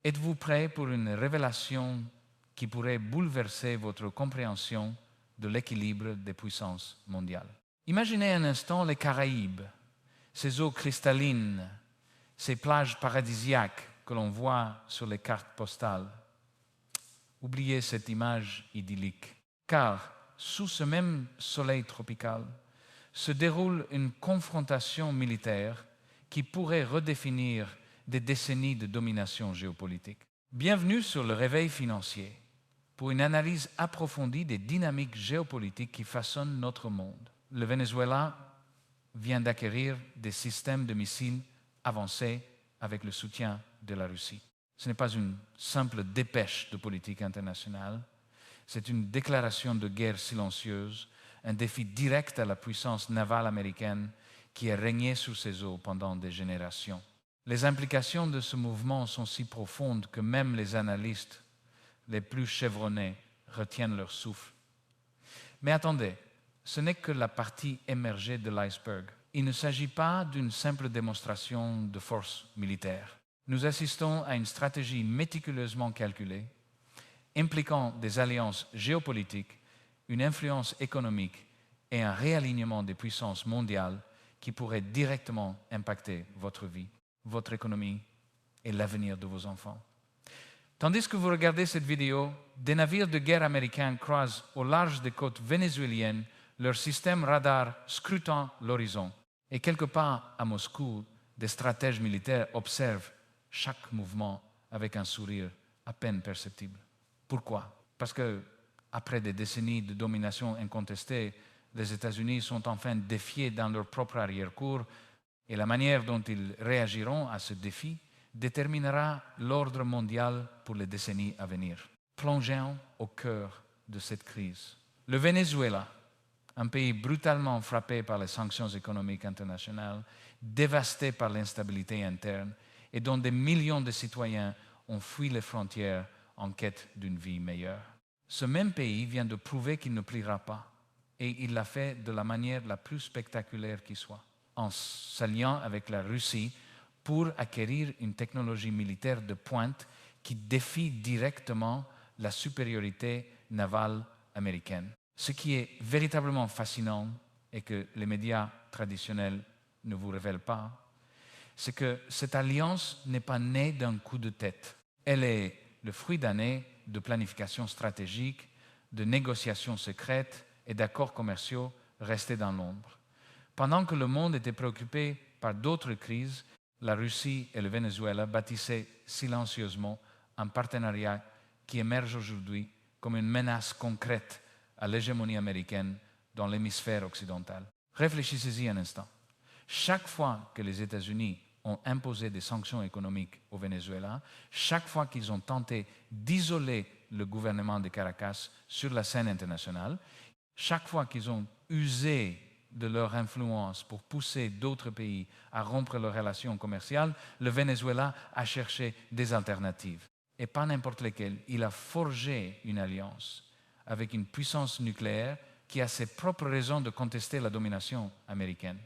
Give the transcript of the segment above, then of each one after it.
Êtes-vous prêt pour une révélation qui pourrait bouleverser votre compréhension de l'équilibre des puissances mondiales? Imaginez un instant les Caraïbes, ces eaux cristallines, ces plages paradisiaques que l'on voit sur les cartes postales. Oubliez cette image idyllique, car sous ce même soleil tropical se déroule une confrontation militaire qui pourrait redéfinir des décennies de domination géopolitique. Bienvenue sur le Réveil financier, pour une analyse approfondie des dynamiques géopolitiques qui façonnent notre monde. Le Venezuela vient d'acquérir des systèmes de missiles avancés avec le soutien de la Russie. Ce n'est pas une simple dépêche de politique internationale, c'est une déclaration de guerre silencieuse, un défi direct à la puissance navale américaine qui a régné sur ces eaux pendant des générations. Les implications de ce mouvement sont si profondes que même les analystes les plus chevronnés retiennent leur souffle. Mais attendez, ce n'est que la partie émergée de l'iceberg. Il ne s'agit pas d'une simple démonstration de force militaire. Nous assistons à une stratégie méticuleusement calculée, impliquant des alliances géopolitiques, une influence économique et un réalignement des puissances mondiales qui pourraient directement impacter votre vie, votre économie et l'avenir de vos enfants. Tandis que vous regardez cette vidéo, des navires de guerre américains croisent au large des côtes vénézuéliennes leur système radar scrutant l'horizon. Et quelque part à Moscou, des stratèges militaires observent chaque mouvement avec un sourire à peine perceptible. Pourquoi? Parce que, après des décennies de domination incontestée, les États-Unis sont enfin défiés dans leur propre arrière-cour et la manière dont ils réagiront à ce défi déterminera l'ordre mondial pour les décennies à venir. Plongeons au cœur de cette crise. Le Venezuela, un pays brutalement frappé par les sanctions économiques internationales, dévasté par l'instabilité interne et dont des millions de citoyens ont fui les frontières en quête d'une vie meilleure. Ce même pays vient de prouver qu'il ne pliera pas, et il l'a fait de la manière la plus spectaculaire qui soit, en s'alliant avec la Russie pour acquérir une technologie militaire de pointe qui défie directement la supériorité navale américaine. Ce qui est véritablement fascinant et que les médias traditionnels ne vous révèlent pas, c'est que cette alliance n'est pas née d'un coup de tête. Elle est le fruit d'années de planification stratégique, de négociations secrètes et d'accords commerciaux restés dans l'ombre. Pendant que le monde était préoccupé par d'autres crises, la Russie et le Venezuela bâtissaient silencieusement un partenariat qui émerge aujourd'hui comme une menace concrète à l'hégémonie américaine dans l'hémisphère occidental. Réfléchissez-y un instant. Chaque fois que les États-Unis ont imposé des sanctions économiques au Venezuela, chaque fois qu'ils ont tenté d'isoler le gouvernement de Caracas sur la scène internationale, chaque fois qu'ils ont usé de leur influence pour pousser d'autres pays à rompre leurs relations commerciales, le Venezuela a cherché des alternatives. Et pas n'importe lesquelles. Il a forgé une alliance avec une puissance nucléaire qui a ses propres raisons de contester la domination américaine.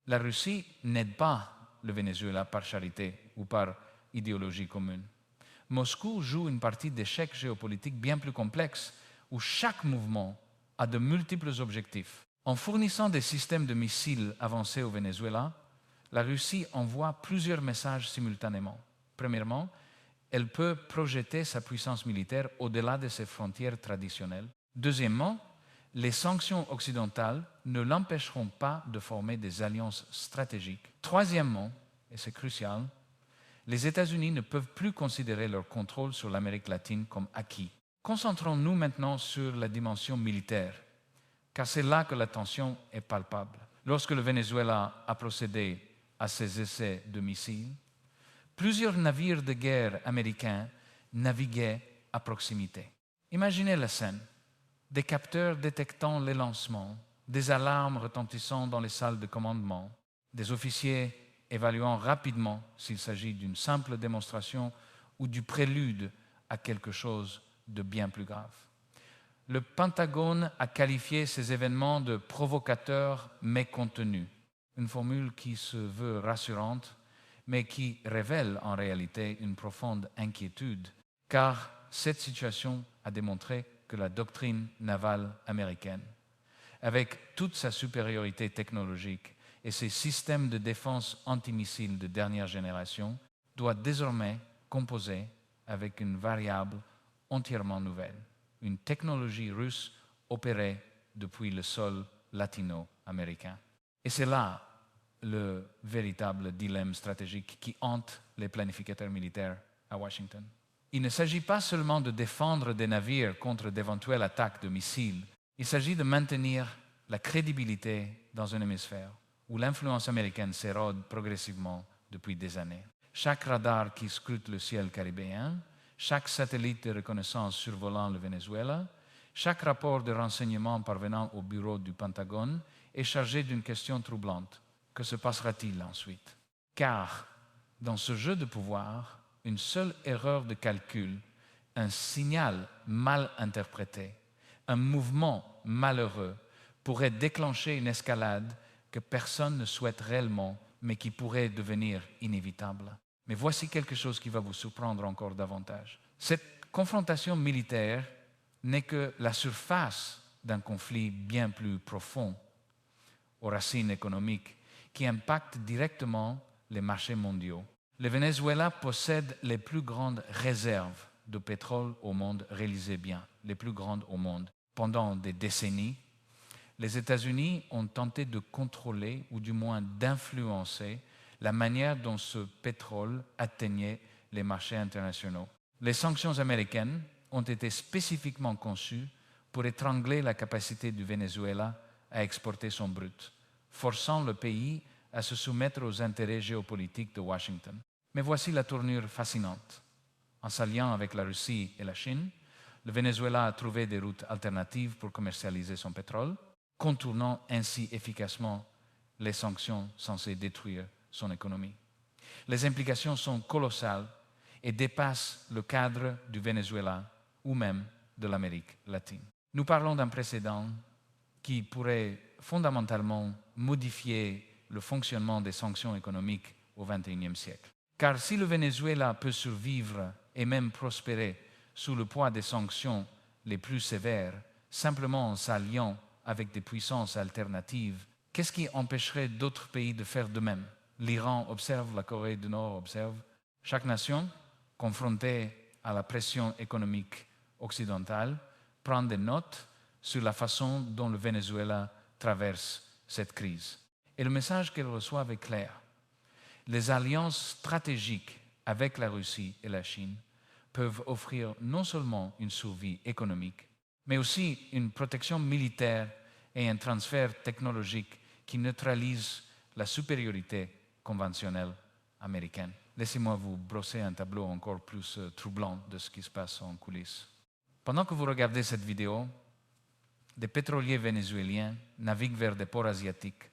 La Russie n'aide pas le Venezuela par charité ou par idéologie commune. Moscou joue une partie d'échec géopolitique bien plus complexe où chaque mouvement a de multiples objectifs. En fournissant des systèmes de missiles avancés au Venezuela, la Russie envoie plusieurs messages simultanément. Premièrement, elle peut projeter sa puissance militaire au-delà de ses frontières traditionnelles. Deuxièmement, les sanctions occidentales ne l'empêcheront pas de former des alliances stratégiques. Troisièmement, et c'est crucial, les États-Unis ne peuvent plus considérer leur contrôle sur l'Amérique latine comme acquis. Concentrons-nous maintenant sur la dimension militaire, car c'est là que la tension est palpable. Lorsque le Venezuela a procédé à ses essais de missiles, plusieurs navires de guerre américains naviguaient à proximité. Imaginez la scène. Des capteurs détectant les lancements, des alarmes retentissant dans les salles de commandement, des officiers évaluant rapidement s'il s'agit d'une simple démonstration ou du prélude à quelque chose de bien plus grave. Le Pentagone a qualifié ces événements de provocateurs mais contenus, une formule qui se veut rassurante, mais qui révèle en réalité une profonde inquiétude, car cette situation a démontré que la doctrine navale américaine, avec toute sa supériorité technologique et ses systèmes de défense antimissiles de dernière génération, doit désormais composer avec une variable entièrement nouvelle, une technologie russe opérée depuis le sol latino-américain. Et c'est là le véritable dilemme stratégique qui hante les planificateurs militaires à Washington. Il ne s'agit pas seulement de défendre des navires contre d'éventuelles attaques de missiles, il s'agit de maintenir la crédibilité dans un hémisphère où l'influence américaine s'érode progressivement depuis des années. Chaque radar qui scrute le ciel caribéen, chaque satellite de reconnaissance survolant le Venezuela, chaque rapport de renseignement parvenant au bureau du Pentagone est chargé d'une question troublante. Que se passera-t-il ensuite? Car, dans ce jeu de pouvoir, une seule erreur de calcul, un signal mal interprété, un mouvement malheureux pourrait déclencher une escalade que personne ne souhaite réellement, mais qui pourrait devenir inévitable. Mais voici quelque chose qui va vous surprendre encore davantage. Cette confrontation militaire n'est que la surface d'un conflit bien plus profond, aux racines économiques, qui impacte directement les marchés mondiaux. Le Venezuela possède les plus grandes réserves de pétrole au monde, réalisez bien, les plus grandes au monde. Pendant des décennies, les États-Unis ont tenté de contrôler, ou du moins d'influencer, la manière dont ce pétrole atteignait les marchés internationaux. Les sanctions américaines ont été spécifiquement conçues pour étrangler la capacité du Venezuela à exporter son brut, forçant le pays à se soumettre aux intérêts géopolitiques de Washington. Mais voici la tournure fascinante. En s'alliant avec la Russie et la Chine, le Venezuela a trouvé des routes alternatives pour commercialiser son pétrole, contournant ainsi efficacement les sanctions censées détruire son économie. Les implications sont colossales et dépassent le cadre du Venezuela ou même de l'Amérique latine. Nous parlons d'un précédent qui pourrait fondamentalement modifier le fonctionnement des sanctions économiques au XXIe siècle. Car si le Venezuela peut survivre et même prospérer sous le poids des sanctions les plus sévères, simplement en s'alliant avec des puissances alternatives, qu'est-ce qui empêcherait d'autres pays de faire de même? L'Iran observe, la Corée du Nord observe. Chaque nation, confrontée à la pression économique occidentale, prend des notes sur la façon dont le Venezuela traverse cette crise. Et le message qu'elle reçoit est clair. Les alliances stratégiques avec la Russie et la Chine peuvent offrir non seulement une survie économique, mais aussi une protection militaire et un transfert technologique qui neutralise la supériorité conventionnelle américaine. Laissez-moi vous brosser un tableau encore plus troublant de ce qui se passe en coulisses. Pendant que vous regardez cette vidéo, des pétroliers vénézuéliens naviguent vers des ports asiatiques,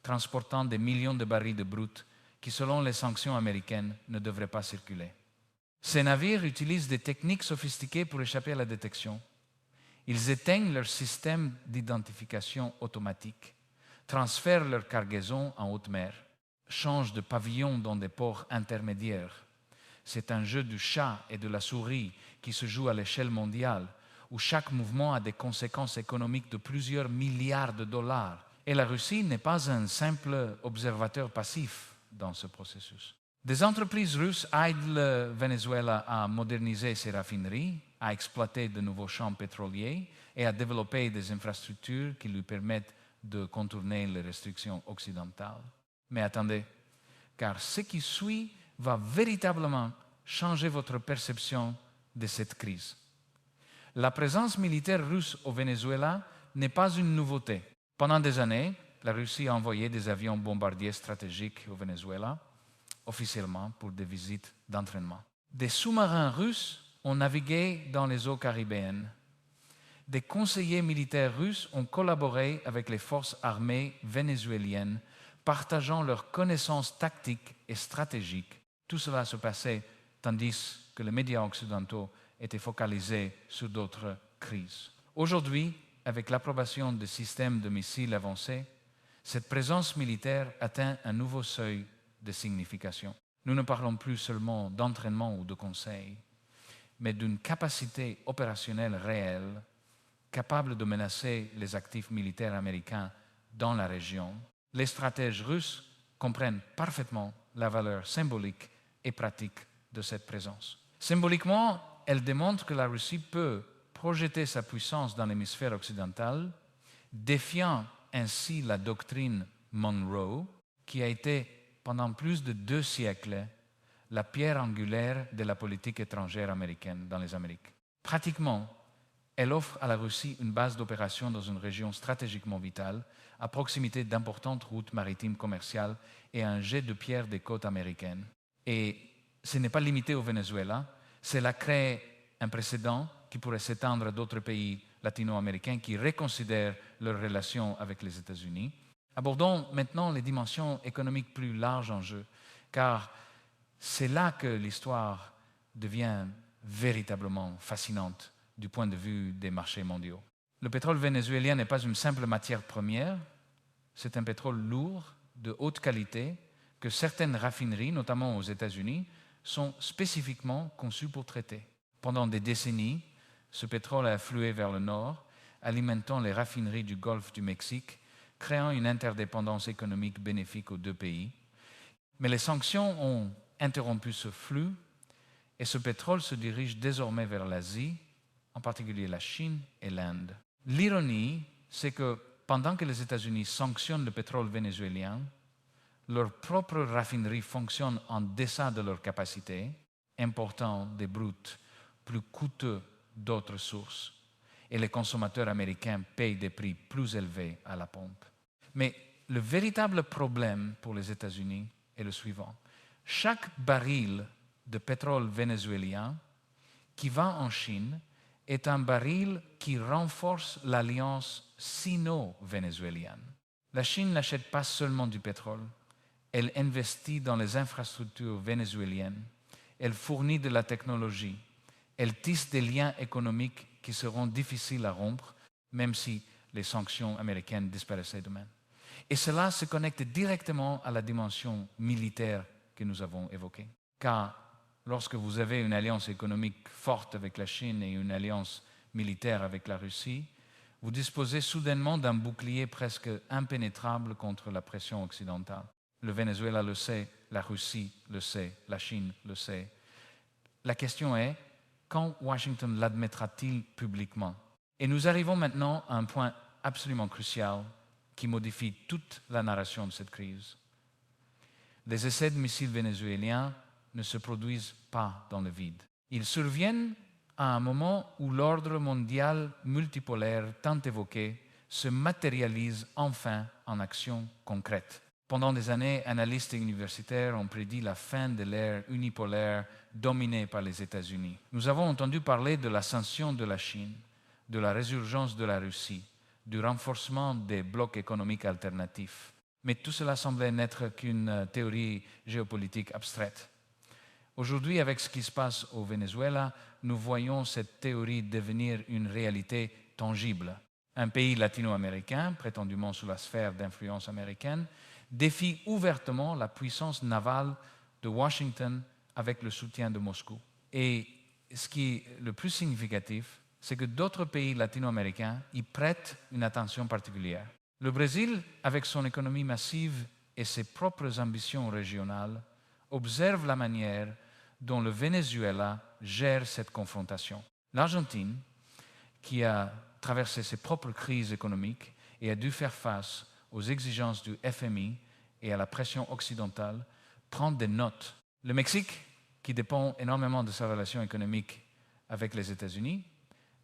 transportant des millions de barils de brut qui, selon les sanctions américaines, ne devraient pas circuler. Ces navires utilisent des techniques sophistiquées pour échapper à la détection. Ils éteignent leur système d'identification automatique, transfèrent leur cargaison en haute mer, changent de pavillon dans des ports intermédiaires. C'est un jeu du chat et de la souris qui se joue à l'échelle mondiale, où chaque mouvement a des conséquences économiques de plusieurs milliards de dollars. Et la Russie n'est pas un simple observateur passif dans ce processus. Des entreprises russes aident le Venezuela à moderniser ses raffineries, à exploiter de nouveaux champs pétroliers et à développer des infrastructures qui lui permettent de contourner les restrictions occidentales. Mais attendez, car ce qui suit va véritablement changer votre perception de cette crise. La présence militaire russe au Venezuela n'est pas une nouveauté. Pendant des années, la Russie a envoyé des avions bombardiers stratégiques au Venezuela, officiellement pour des visites d'entraînement. Des sous-marins russes ont navigué dans les eaux caribéennes. Des conseillers militaires russes ont collaboré avec les forces armées vénézuéliennes, partageant leurs connaissances tactiques et stratégiques. Tout cela se passait tandis que les médias occidentaux étaient focalisés sur d'autres crises. Aujourd'hui, avec l'approbation de systèmes de missiles avancés, cette présence militaire atteint un nouveau seuil de signification. Nous ne parlons plus seulement d'entraînement ou de conseil, mais d'une capacité opérationnelle réelle, capable de menacer les actifs militaires américains dans la région. Les stratèges russes comprennent parfaitement la valeur symbolique et pratique de cette présence. Symboliquement, elle démontre que la Russie peut projeter sa puissance dans l'hémisphère occidental, défiant ainsi la doctrine Monroe, qui a été pendant plus de 2 siècles la pierre angulaire de la politique étrangère américaine dans les Amériques. Pratiquement, elle offre à la Russie une base d'opération dans une région stratégiquement vitale, à proximité d'importantes routes maritimes commerciales et un jet de pierre des côtes américaines. Et ce n'est pas limité au Venezuela, cela crée un précédent qui pourrait s'étendre à d'autres pays latino-américains qui reconsidèrent leurs relations avec les États-Unis. Abordons maintenant les dimensions économiques plus larges en jeu, car c'est là que l'histoire devient véritablement fascinante du point de vue des marchés mondiaux. Le pétrole vénézuélien n'est pas une simple matière première, c'est un pétrole lourd, de haute qualité, que certaines raffineries, notamment aux États-Unis, sont spécifiquement conçues pour traiter. Pendant des décennies, ce pétrole a afflué vers le nord, alimentant les raffineries du golfe du Mexique, créant une interdépendance économique bénéfique aux 2 pays. Mais les sanctions ont interrompu ce flux et ce pétrole se dirige désormais vers l'Asie, en particulier la Chine et l'Inde. L'ironie, c'est que pendant que les États-Unis sanctionnent le pétrole vénézuélien, leurs propres raffineries fonctionnent en deçà de leur capacité, important des brutes plus coûteux d'autres sources, et les consommateurs américains payent des prix plus élevés à la pompe. Mais le véritable problème pour les États-Unis est le suivant. Chaque baril de pétrole vénézuélien qui va en Chine est un baril qui renforce l'alliance sino-vénézuélienne. La Chine n'achète pas seulement du pétrole, elle investit dans les infrastructures vénézuéliennes, elle fournit de la technologie, elle tisse des liens économiques qui seront difficiles à rompre, même si les sanctions américaines disparaissaient demain. Et cela se connecte directement à la dimension militaire que nous avons évoquée. Car lorsque vous avez une alliance économique forte avec la Chine et une alliance militaire avec la Russie, vous disposez soudainement d'un bouclier presque impénétrable contre la pression occidentale. Le Venezuela le sait, la Russie le sait, la Chine le sait. La question est, quand Washington l'admettra-t-il publiquement? Et nous arrivons maintenant à un point absolument crucial qui modifie toute la narration de cette crise. Les essais de missiles vénézuéliens ne se produisent pas dans le vide. Ils surviennent à un moment où l'ordre mondial multipolaire tant évoqué se matérialise enfin en actions concrètes. Pendant des années, analystes et universitaires ont prédit la fin de l'ère unipolaire dominée par les États-Unis. Nous avons entendu parler de l'ascension de la Chine, de la résurgence de la Russie, du renforcement des blocs économiques alternatifs. Mais tout cela semblait n'être qu'une théorie géopolitique abstraite. Aujourd'hui, avec ce qui se passe au Venezuela, nous voyons cette théorie devenir une réalité tangible. Un pays latino-américain, prétendument sous la sphère d'influence américaine, défie ouvertement la puissance navale de Washington avec le soutien de Moscou. Et ce qui est le plus significatif, c'est que d'autres pays latino-américains y prêtent une attention particulière. Le Brésil, avec son économie massive et ses propres ambitions régionales, observe la manière dont le Venezuela gère cette confrontation. L'Argentine, qui a traversé ses propres crises économiques et a dû faire face aux exigences du FMI et à la pression occidentale, prend des notes. Le Mexique, qui dépend énormément de sa relation économique avec les États-Unis,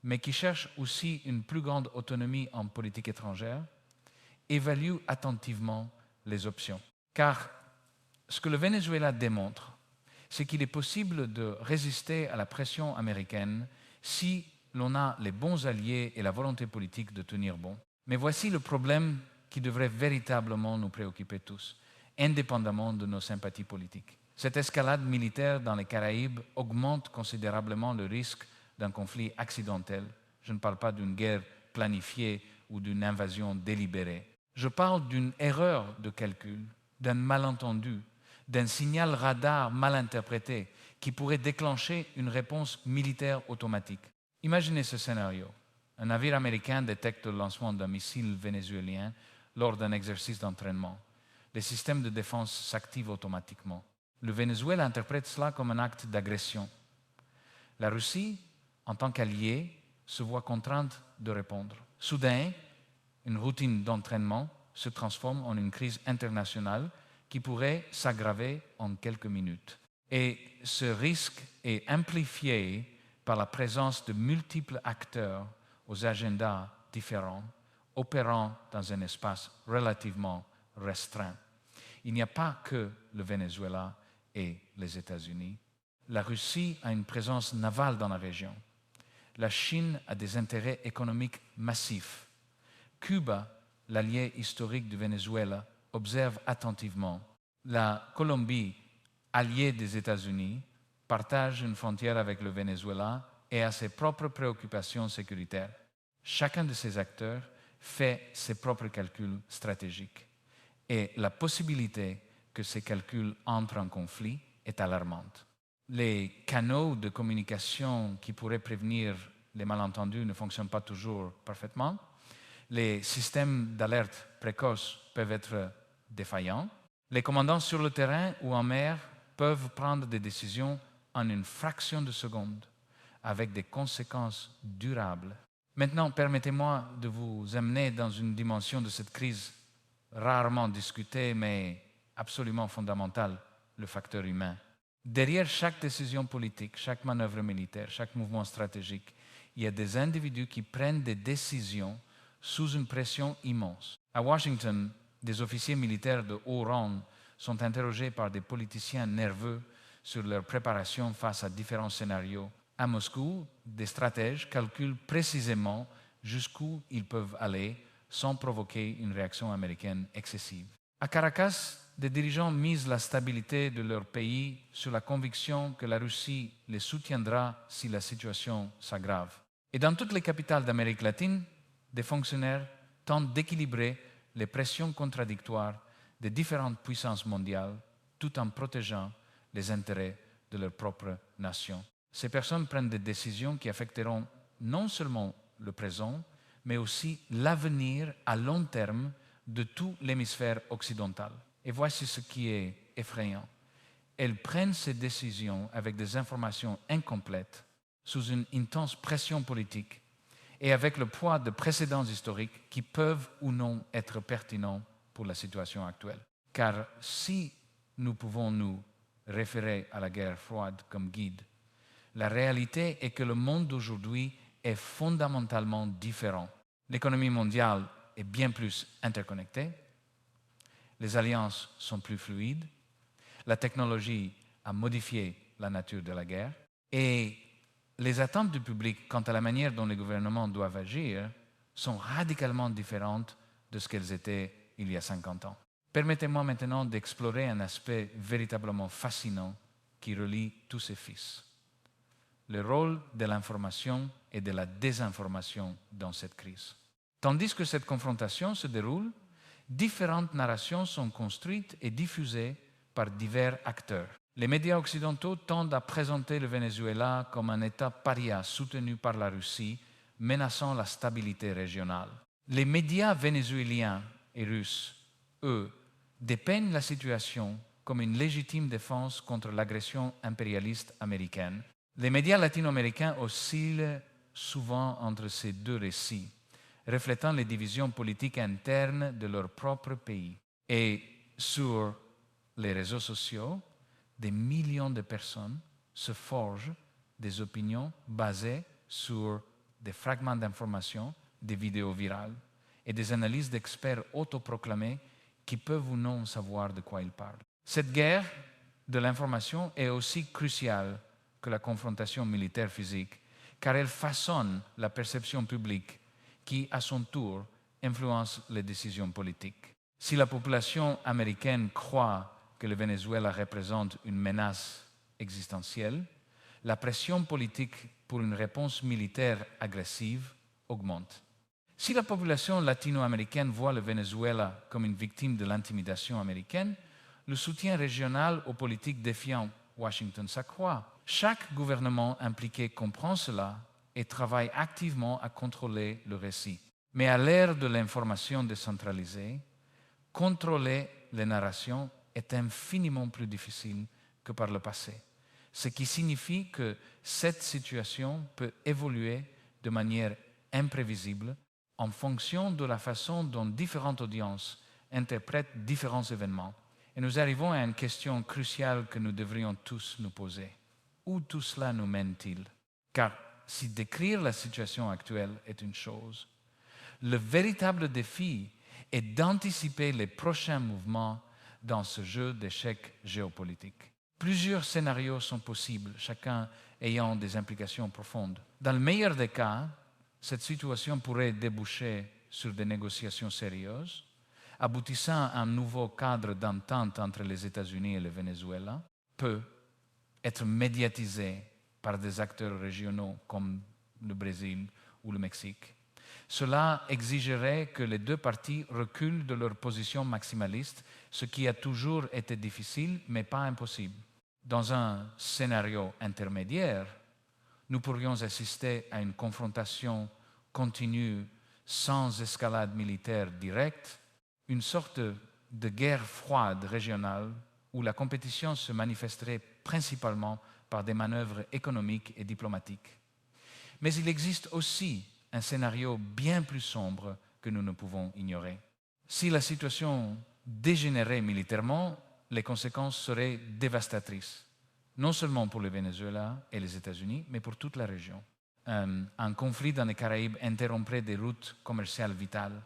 mais qui cherche aussi une plus grande autonomie en politique étrangère, évalue attentivement les options. Car ce que le Venezuela démontre, c'est qu'il est possible de résister à la pression américaine si l'on a les bons alliés et la volonté politique de tenir bon. Mais voici le problème qui devrait véritablement nous préoccuper tous, indépendamment de nos sympathies politiques. Cette escalade militaire dans les Caraïbes augmente considérablement le risque d'un conflit accidentel. Je ne parle pas d'une guerre planifiée ou d'une invasion délibérée. Je parle d'une erreur de calcul, d'un malentendu, d'un signal radar mal interprété qui pourrait déclencher une réponse militaire automatique. Imaginez ce scénario. Un navire américain détecte le lancement d'un missile vénézuélien lors d'un exercice d'entraînement. Les systèmes de défense s'activent automatiquement. Le Venezuela interprète cela comme un acte d'agression. La Russie, en tant qu'alliée, se voit contrainte de répondre. Soudain, une routine d'entraînement se transforme en une crise internationale qui pourrait s'aggraver en quelques minutes. Et ce risque est amplifié par la présence de multiples acteurs aux agendas différents, opérant dans un espace relativement restreint. Il n'y a pas que le Venezuela et les États-Unis. La Russie a une présence navale dans la région. La Chine a des intérêts économiques massifs. Cuba, l'allié historique du Venezuela, observe attentivement. La Colombie, alliée des États-Unis, partage une frontière avec le Venezuela et a ses propres préoccupations sécuritaires. Chacun de ces acteurs fait ses propres calculs stratégiques. Et la possibilité que ces calculs entrent en conflit est alarmante. Les canaux de communication qui pourraient prévenir les malentendus ne fonctionnent pas toujours parfaitement. Les systèmes d'alerte précoce peuvent être défaillants. Les commandants sur le terrain ou en mer peuvent prendre des décisions en une fraction de seconde, avec des conséquences durables. Maintenant, permettez-moi de vous amener dans une dimension de cette crise rarement discutée, mais absolument fondamentale, le facteur humain. Derrière chaque décision politique, chaque manœuvre militaire, chaque mouvement stratégique, il y a des individus qui prennent des décisions sous une pression immense. À Washington, des officiers militaires de haut rang sont interrogés par des politiciens nerveux sur leur préparation face à différents scénarios. À Moscou, des stratèges calculent précisément jusqu'où ils peuvent aller sans provoquer une réaction américaine excessive. À Caracas, des dirigeants misent la stabilité de leur pays sur la conviction que la Russie les soutiendra si la situation s'aggrave. Et dans toutes les capitales d'Amérique latine, des fonctionnaires tentent d'équilibrer les pressions contradictoires des différentes puissances mondiales tout en protégeant les intérêts de leur propre nation. Ces personnes prennent des décisions qui affecteront non seulement le présent, mais aussi l'avenir à long terme de tout l'hémisphère occidental. Et voici ce qui est effrayant. Elles prennent ces décisions avec des informations incomplètes, sous une intense pression politique et avec le poids de précédents historiques qui peuvent ou non être pertinents pour la situation actuelle. Car si nous pouvons nous référer à la guerre froide comme guide, la réalité est que le monde d'aujourd'hui est fondamentalement différent. L'économie mondiale est bien plus interconnectée, les alliances sont plus fluides, la technologie a modifié la nature de la guerre et les attentes du public quant à la manière dont les gouvernements doivent agir sont radicalement différentes de ce qu'elles étaient il y a 50 ans. Permettez-moi maintenant d'explorer un aspect véritablement fascinant qui relie tous ces fils. Le rôle de l'information et de la désinformation dans cette crise. Tandis que cette confrontation se déroule, différentes narrations sont construites et diffusées par divers acteurs. Les médias occidentaux tendent à présenter le Venezuela comme un État paria soutenu par la Russie, menaçant la stabilité régionale. Les médias vénézuéliens et russes, eux, dépeignent la situation comme une légitime défense contre l'agression impérialiste américaine. Les médias latino-américains oscillent souvent entre ces deux récits, reflétant les divisions politiques internes de leur propre pays. Et sur les réseaux sociaux, des millions de personnes se forgent des opinions basées sur des fragments d'informations, des vidéos virales et des analyses d'experts autoproclamés qui peuvent ou non savoir de quoi ils parlent. Cette guerre de l'information est aussi cruciale que la confrontation militaire physique, car elle façonne la perception publique qui, à son tour, influence les décisions politiques. Si la population américaine croit que le Venezuela représente une menace existentielle, la pression politique pour une réponse militaire agressive augmente. Si la population latino-américaine voit le Venezuela comme une victime de l'intimidation américaine, le soutien régional aux politiques défiant Washington s'accroît. Chaque gouvernement impliqué comprend cela et travaille activement à contrôler le récit. Mais à l'ère de l'information décentralisée, contrôler les narrations est infiniment plus difficile que par le passé, ce qui signifie que cette situation peut évoluer de manière imprévisible en fonction de la façon dont différentes audiences interprètent différents événements. Et nous arrivons à une question cruciale que nous devrions tous nous poser. Où tout cela nous mène-t-il? Car si décrire la situation actuelle est une chose, le véritable défi est d'anticiper les prochains mouvements dans ce jeu d'échecs géopolitiques. Plusieurs scénarios sont possibles, chacun ayant des implications profondes. Dans le meilleur des cas, cette situation pourrait déboucher sur des négociations sérieuses, aboutissant à un nouveau cadre d'entente entre les États-Unis et le Venezuela, peut être médiatisé par des acteurs régionaux comme le Brésil ou le Mexique. Cela exigerait que les deux parties reculent de leur position maximaliste, ce qui a toujours été difficile, mais pas impossible. Dans un scénario intermédiaire, nous pourrions assister à une confrontation continue sans escalade militaire directe, une sorte de guerre froide régionale où la compétition se manifesterait principalement par des manœuvres économiques et diplomatiques. Mais il existe aussi un scénario bien plus sombre que nous ne pouvons ignorer. Si la situation dégénérait militairement, les conséquences seraient dévastatrices, non seulement pour le Venezuela et les États-Unis, mais pour toute la région. Un conflit dans les Caraïbes interromprait des routes commerciales vitales,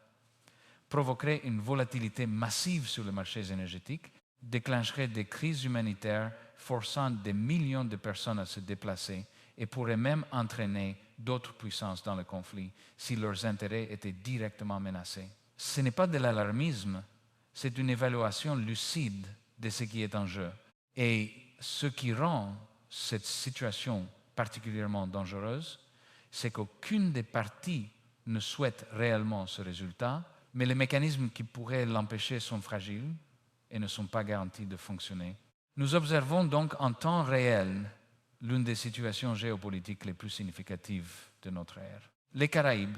provoquerait une volatilité massive sur les marchés énergétiques, déclencherait des crises humanitaires forçant des millions de personnes à se déplacer et pourrait même entraîner d'autres puissances dans le conflit si leurs intérêts étaient directement menacés. Ce n'est pas de l'alarmisme, c'est une évaluation lucide de ce qui est en jeu. Et ce qui rend cette situation particulièrement dangereuse, c'est qu'aucune des parties ne souhaite réellement ce résultat, mais les mécanismes qui pourraient l'empêcher sont fragiles et ne sont pas garantis de fonctionner. Nous observons donc en temps réel l'une des situations géopolitiques les plus significatives de notre ère. Les Caraïbes,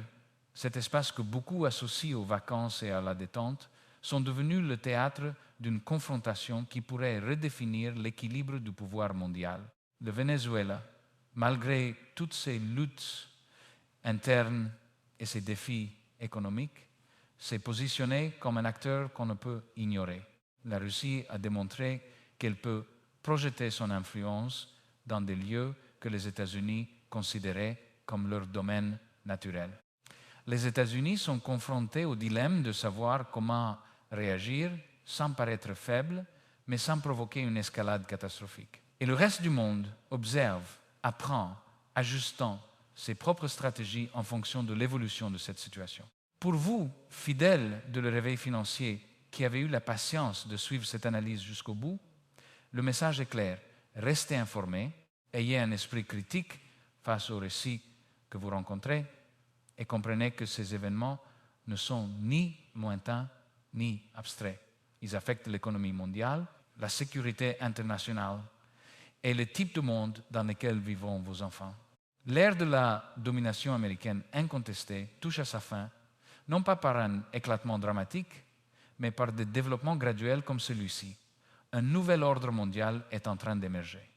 cet espace que beaucoup associent aux vacances et à la détente, sont devenus le théâtre d'une confrontation qui pourrait redéfinir l'équilibre du pouvoir mondial. Le Venezuela, malgré toutes ses luttes internes et ses défis économiques, s'est positionné comme un acteur qu'on ne peut ignorer. La Russie a démontré qu'elle peut projeter son influence dans des lieux que les États-Unis considéraient comme leur domaine naturel. Les États-Unis sont confrontés au dilemme de savoir comment réagir sans paraître faibles, mais sans provoquer une escalade catastrophique. Et le reste du monde observe, apprend, ajustant ses propres stratégies en fonction de l'évolution de cette situation. Pour vous, fidèles de le réveil financier, qui avez eu la patience de suivre cette analyse jusqu'au bout, le message est clair. Restez informés, ayez un esprit critique face aux récits que vous rencontrez et comprenez que ces événements ne sont ni lointains ni abstraits. Ils affectent l'économie mondiale, la sécurité internationale et le type de monde dans lequel vivent vos enfants. L'ère de la domination américaine incontestée touche à sa fin, non pas par un éclatement dramatique, mais par des développements graduels comme celui-ci. Un nouvel ordre mondial est en train d'émerger.